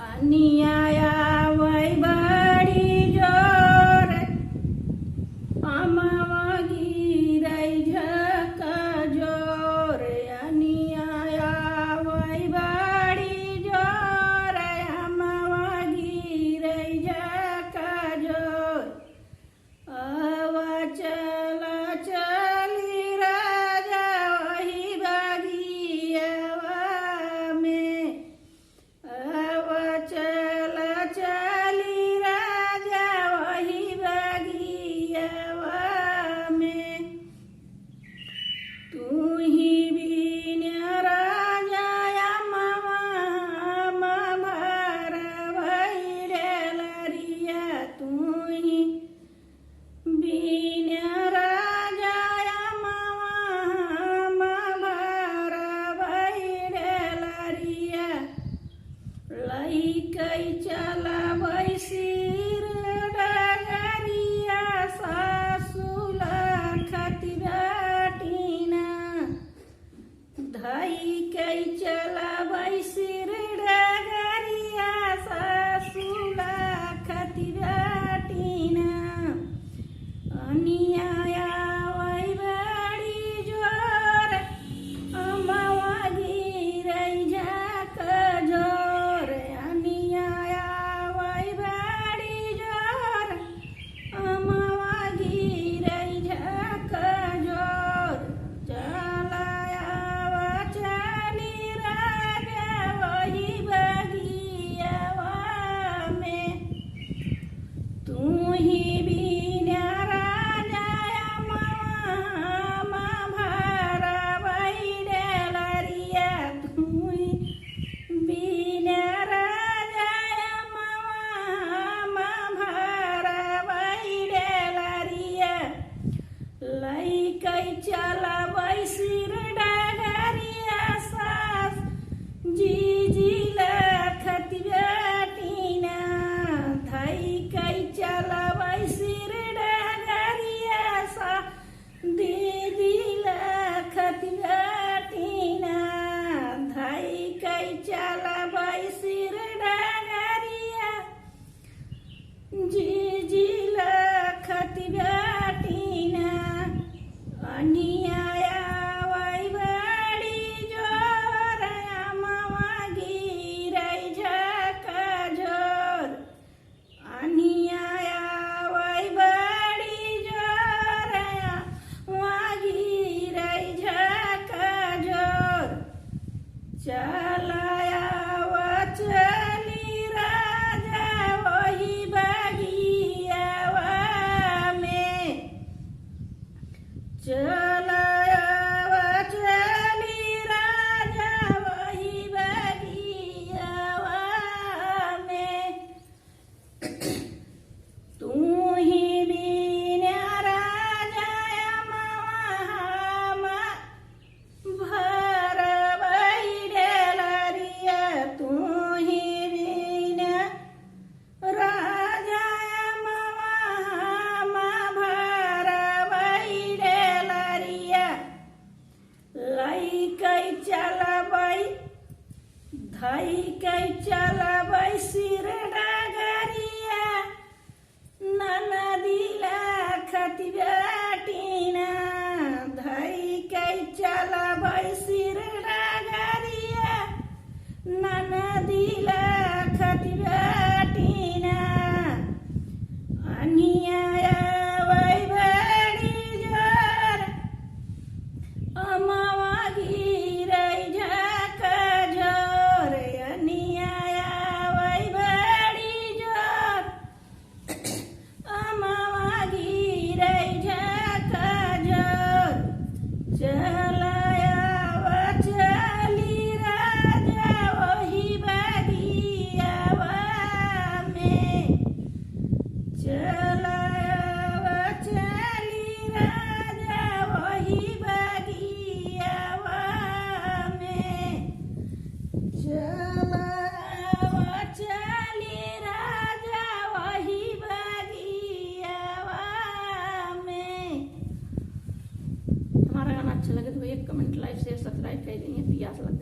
आणि आया वैबडी जोर आमावागी रई झक जोर आणि आया वैबडी जोर आमावागी रई झक जोर अवचल चली राजा वही बागियावा में अवचल चली राजा वही बागियावा में तू ही बिन्या राजा मामा भर वैडलरिया तू ही बिन्या राजा मामा भर वैडलरिया लई कई चला बैसीर डगरिया सासूला खतिराटीना धई कई चला बैसीर डगरिया सासूला खतिराटीना आणि आया वैबडी जोर आमावागी रई झक जोर आणि आया वैबडी जोर आमावागी रई झक जोर चलाया वचली राजा वही बगियावा में तू ही बिन्या राजा मामा भर वैडलरिया तू ही बिन्या राजा मामा भर वैडलरिया लई कई चला बैसीर डगरिया सास जीजीला खतिराटीना धई कई चला बैसीर डगरिया सा दीदीला खतिराटीना धई कई चला बैसीर डगरिया जीजीला खतिराटीना आणि आया वैबडी जोर आमावागी रई झक जोर आणि आया वैबडी जोर आमावागी रई झक जोर चलाया वचली राजा वही बगियावा में चलाया वचली राजा वही बगियावा में तू ही बिन्या राजा मामा भर वैडलरिया तू ही बिन्या राजा मामा भर वैडलरिया लई कई चला बै धई कई चला बैसीर डगरिया ननदीला खतिराटीना धई कई चला बैसीर डगरिया ननदीला खतिराटीना आणि आया वैबडी जोर आमावागी रई झक जोर आणि आया वैबडी जोर आमावागी रई झक जोर चलाया वचली राजा वही बगियावा में चलाया वचली राजा वही बगियावा में चलाया वचली राजा वही बगियावा में। हमारा गाना अच्छा लगे तो एक कमेंट लाइक शेयर सब्सक्राइब कर देंगे, प्यास लगता है।